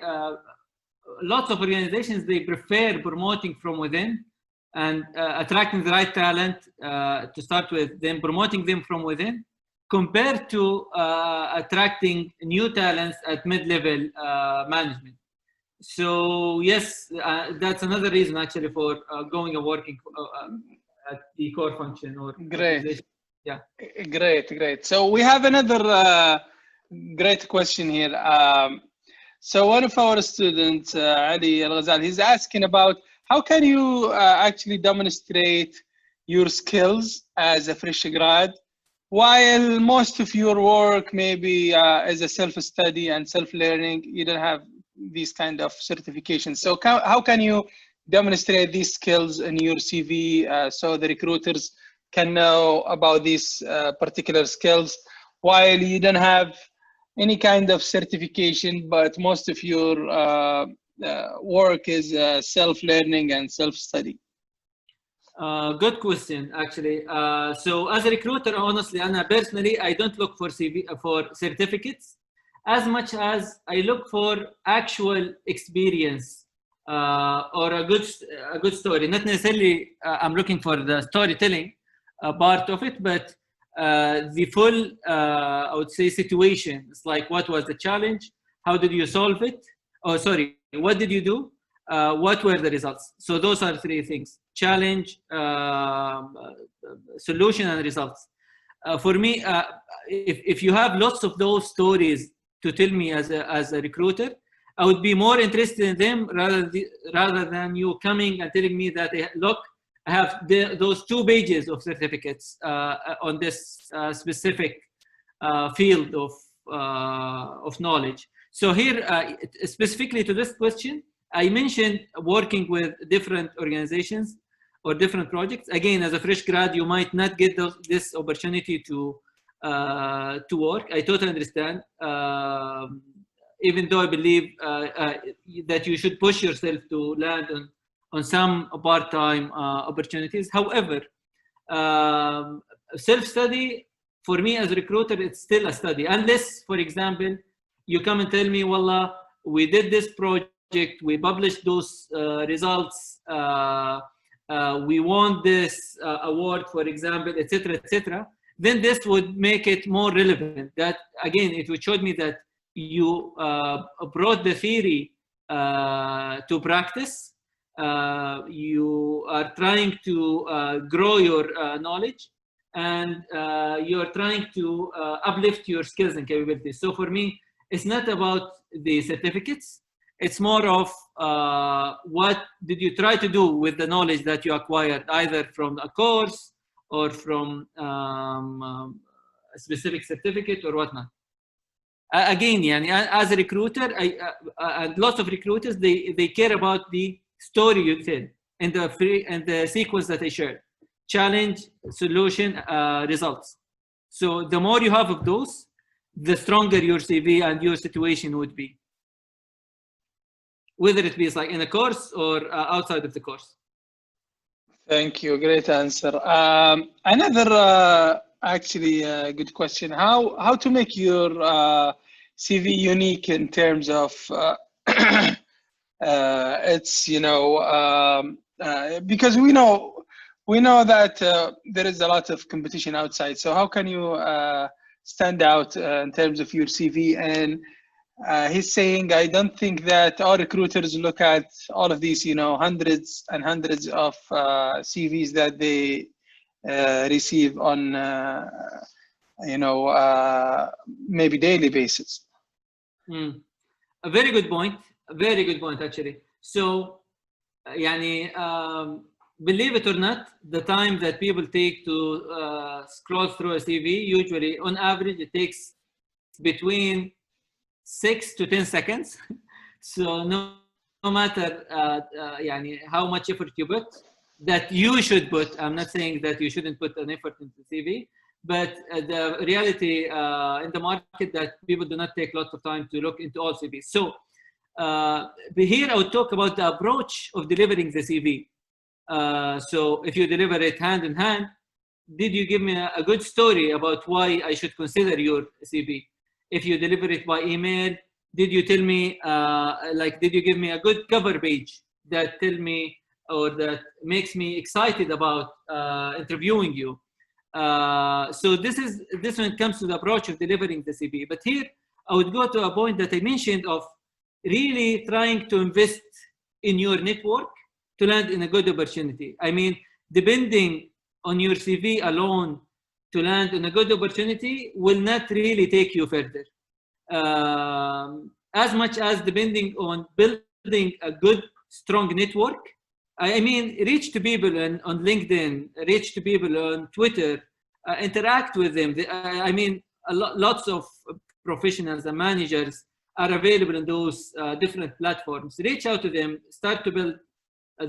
lots of organizations, they prefer promoting from within and attracting the right talent to start with, then promoting them from within, compared to attracting new talents at mid-level management. So yes, that's another reason actually for going and working at the core function or great. Yeah, great. So we have another great question here. So one of our students, Ali Al-Ghazali, he's asking about how can you actually demonstrate your skills as a fresh grad while most of your work maybe is a self-study and self-learning. You don't have these kind of certifications. So how can you demonstrate these skills in your CV so the recruiters can know about these particular skills while you don't have any kind of certification, but most of your work is self-learning and self-study? Good question, actually. So as a recruiter, honestly, Anna, personally, I don't look for certificates as much as I look for actual experience or a good story. Not necessarily I'm looking for the storytelling part of it, but the full, I would say, situation. It's like, what was the challenge? How did you solve it? Oh, sorry, what did you do? What were the results? So those are three things: challenge, solution, and results. For me, if you have lots of those stories to tell me as a recruiter, I would be more interested in them rather than you coming and telling me that, look, I have those 2 pages of certificates on this specific field of knowledge. So here, specifically to this question, I mentioned working with different organizations or different projects. Again, as a fresh grad, you might not get this opportunity to work. I totally understand. Even though I believe that you should push yourself to land on some part-time opportunities. However, self-study for me as a recruiter, it's still a study. Unless, for example, you come and tell me, Wallah, we did this project, we published those results, we won this award, for example, etc., etc. Then this would make it more relevant. That again, it would show me that you brought the theory to practice. You are trying to grow your knowledge, and you are trying to uplift your skills and capabilities. So for me, it's not about the certificates. It's more of what did you try to do with the knowledge that you acquired, either from a course or from a specific certificate or whatnot. Again, as a recruiter, and lots of recruiters, they care about the story you tell and the sequence that I shared: challenge, solution, results. So the more you have of those, the stronger your CV and your situation would be, whether it be like in a course or outside of the course. Thank you. Great answer. Another actually good question. How to make your CV unique in terms of it's, you know, because we know that there is a lot of competition outside. So how can you stand out in terms of your CV? And he's saying, I don't think that all recruiters look at all of these, you know, hundreds and hundreds of CVs that they receive on, you know, maybe daily basis. A very good point. A very good point, actually. So, believe it or not, the time that people take to scroll through a CV, usually on average, it takes between 6 to 10 seconds. So no matter how much effort you put, that you should put, I'm not saying that you shouldn't put an effort into CV, but the reality in the market that people do not take lots of time to look into all CVs. So here I would talk about the approach of delivering the CV. So if you deliver it hand in hand, did you give me a good story about why I should consider your CV? If you deliver it by email, did you tell me, did you give me a good cover page that tell me or that makes me excited about interviewing you? So this when it comes to the approach of delivering the CV. But here I would go to a point that I mentioned of really trying to invest in your network to land in a good opportunity. I mean, depending on your CV alone to land in a good opportunity will not really take you further. As much as depending on building a good, strong network. I mean, reach to people on LinkedIn, reach to people on Twitter, interact with them. I mean, lots of professionals and managers are available in those different platforms. Reach out to them, start to build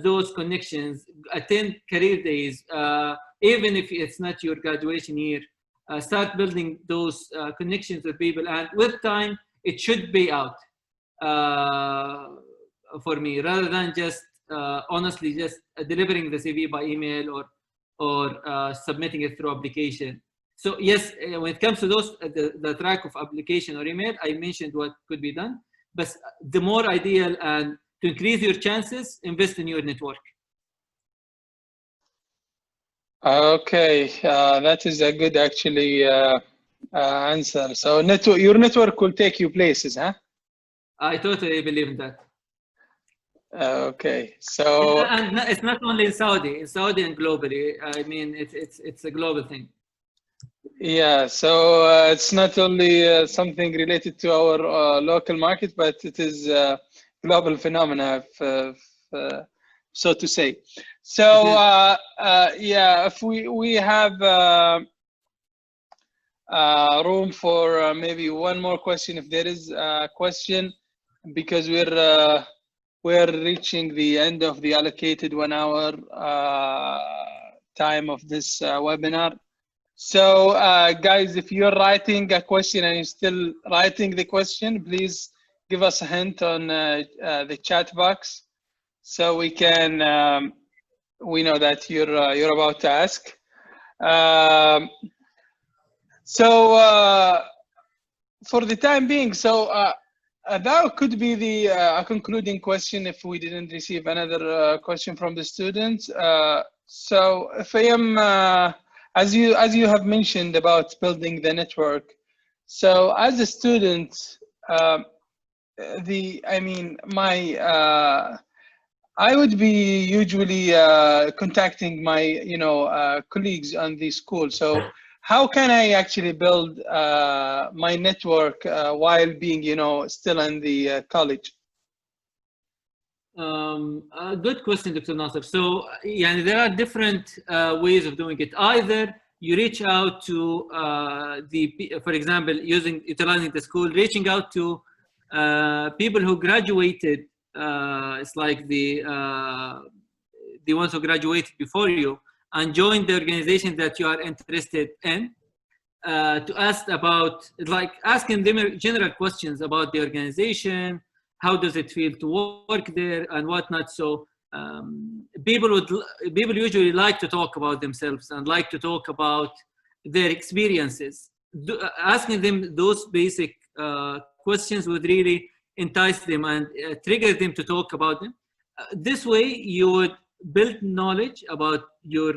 those connections, attend career days, even if it's not your graduation year, start building those connections with people, and with time, it should pay out for me, rather than just honestly just delivering the CV by email or submitting it through application. So yes, when it comes to those, the track of application or email, I mentioned what could be done, but the more ideal and to increase your chances, invest in your network. Okay, that is a good actually answer. So your network will take you places, huh? I totally believe in that. Okay, so and it's not only in Saudi and globally. I mean, it's a global thing. Yeah, so it's not only something related to our local market, but it is a global phenomena, so to say. So yeah, if we have room for maybe one more question, if there is a question, because we're reaching the end of the allocated 1 hour time of this webinar. So guys, if you're writing a question and you're still writing the question, please give us a hint on the chat box so we can we know that you're about to ask. So for the time being, so that could be the a concluding question if we didn't receive another question from the students. So if I am, as you have mentioned about building the network, so as a student, I mean, I would be usually contacting my, colleagues on the school. So how can I actually build my network while being, still in the college? A good question, Dr. Nasser. So, yeah, there are different ways of doing it. Either you reach out to for example, utilizing the school, reaching out to people who graduated. It's like the ones who graduated before you and joined the organization that you are interested in. To ask about, like, asking them general questions about the organization, how does it feel to work there and whatnot. So people usually like to talk about themselves and like to talk about their experiences. Asking them those basic questions would really entice them and trigger them to talk about them. This way you would build knowledge about your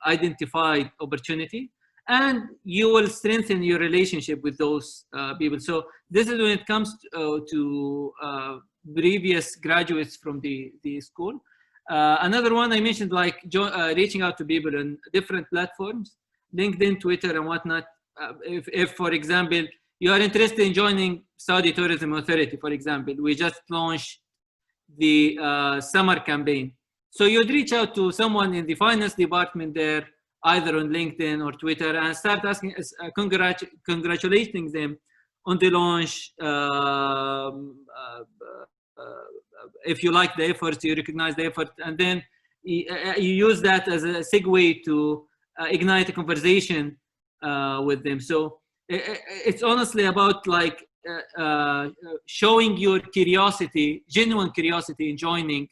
identified opportunity, and you will strengthen your relationship with those people. So this is when it comes to previous graduates from the school. Another one I mentioned, like reaching out to people on different platforms, LinkedIn, Twitter, and whatnot. If, for example, you are interested in joining Saudi Tourism Authority, for example, we just launched the summer campaign. So you'd reach out to someone in the finance department there, either on LinkedIn or Twitter, and start asking, congratulating them on the launch. If you like the efforts, you recognize the effort, and then you use that as a segue to ignite a conversation with them. So it's honestly about like showing your curiosity, genuine curiosity in joining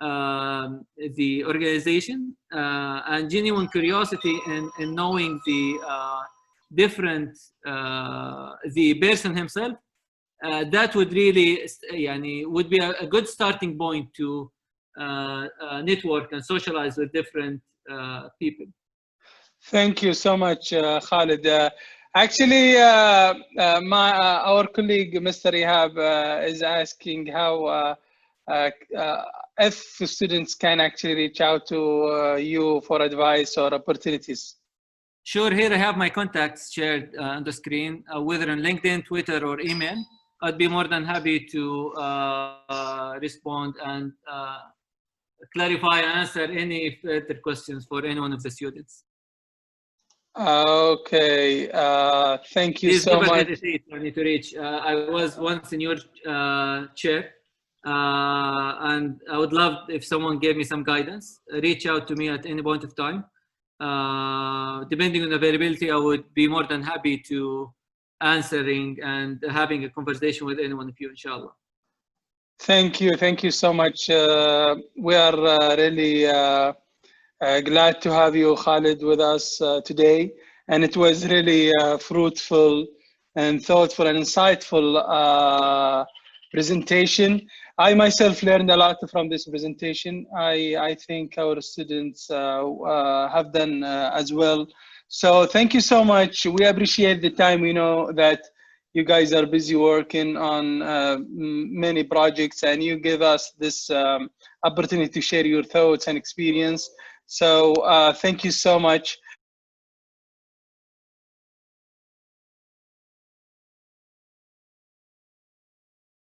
the organization, and genuine curiosity in knowing the different, the person himself. That would really would be a good starting point to network and socialize with different people. Thank you so much, Khalid. Actually, our colleague, Mr. Ihab, is asking how if students can actually reach out to you for advice or opportunities. Sure, here I have my contacts shared on the screen, whether on LinkedIn, Twitter, or email. I'd be more than happy to respond and clarify and answer any further questions for any one of the students. Okay, thank you so much. Please never hesitate for me to reach. I was once in your chair, and I would love if someone gave me some guidance. Reach out to me at any point of time. Depending on availability, I would be more than happy to answering and having a conversation with any one of you, inshallah. Thank you so much. We are really glad to have you, Khalid, with us today, and it was really fruitful and thoughtful and insightful presentation. I myself learned a lot from this presentation. I think our students have done as well. So thank you so much. We appreciate the time. We know that you guys are busy working on many projects, and you give us this opportunity to share your thoughts and experience. So thank you so much.